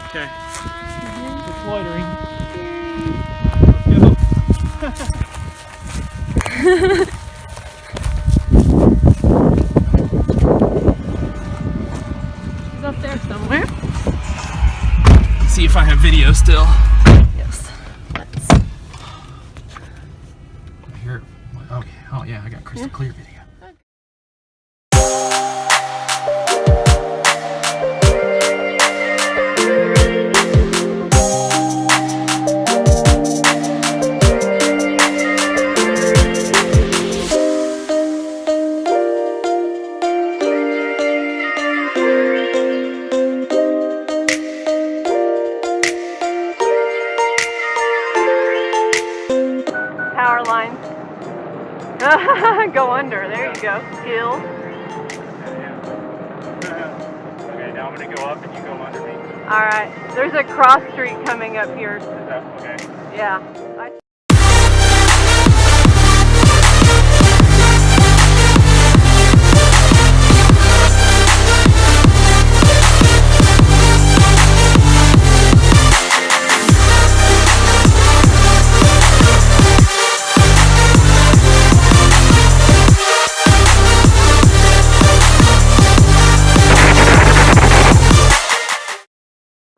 Okay. It's loitering. He's up there somewhere. See if I have video still. Yes. Let's. Here. Okay. Oh yeah, I got crystal clear video. Power lines. Go under. There you go. Hill. Okay, now I'm gonna go up and you go under me. All right. There's a cross street coming up here. Is that okay? Yeah.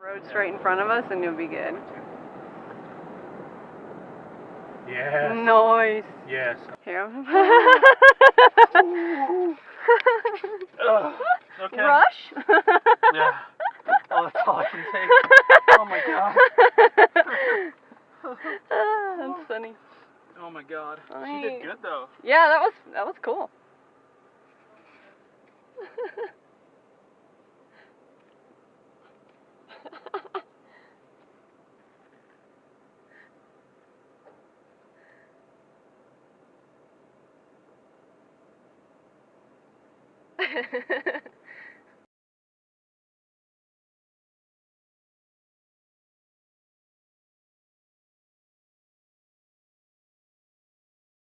Road straight in front of us and you'll be good. Yes. Nice. Yes. Here. Okay. Rush? Yeah. Oh, that's all I can take. Oh my god. That's funny. Oh my god. She did good though. Yeah, that was cool.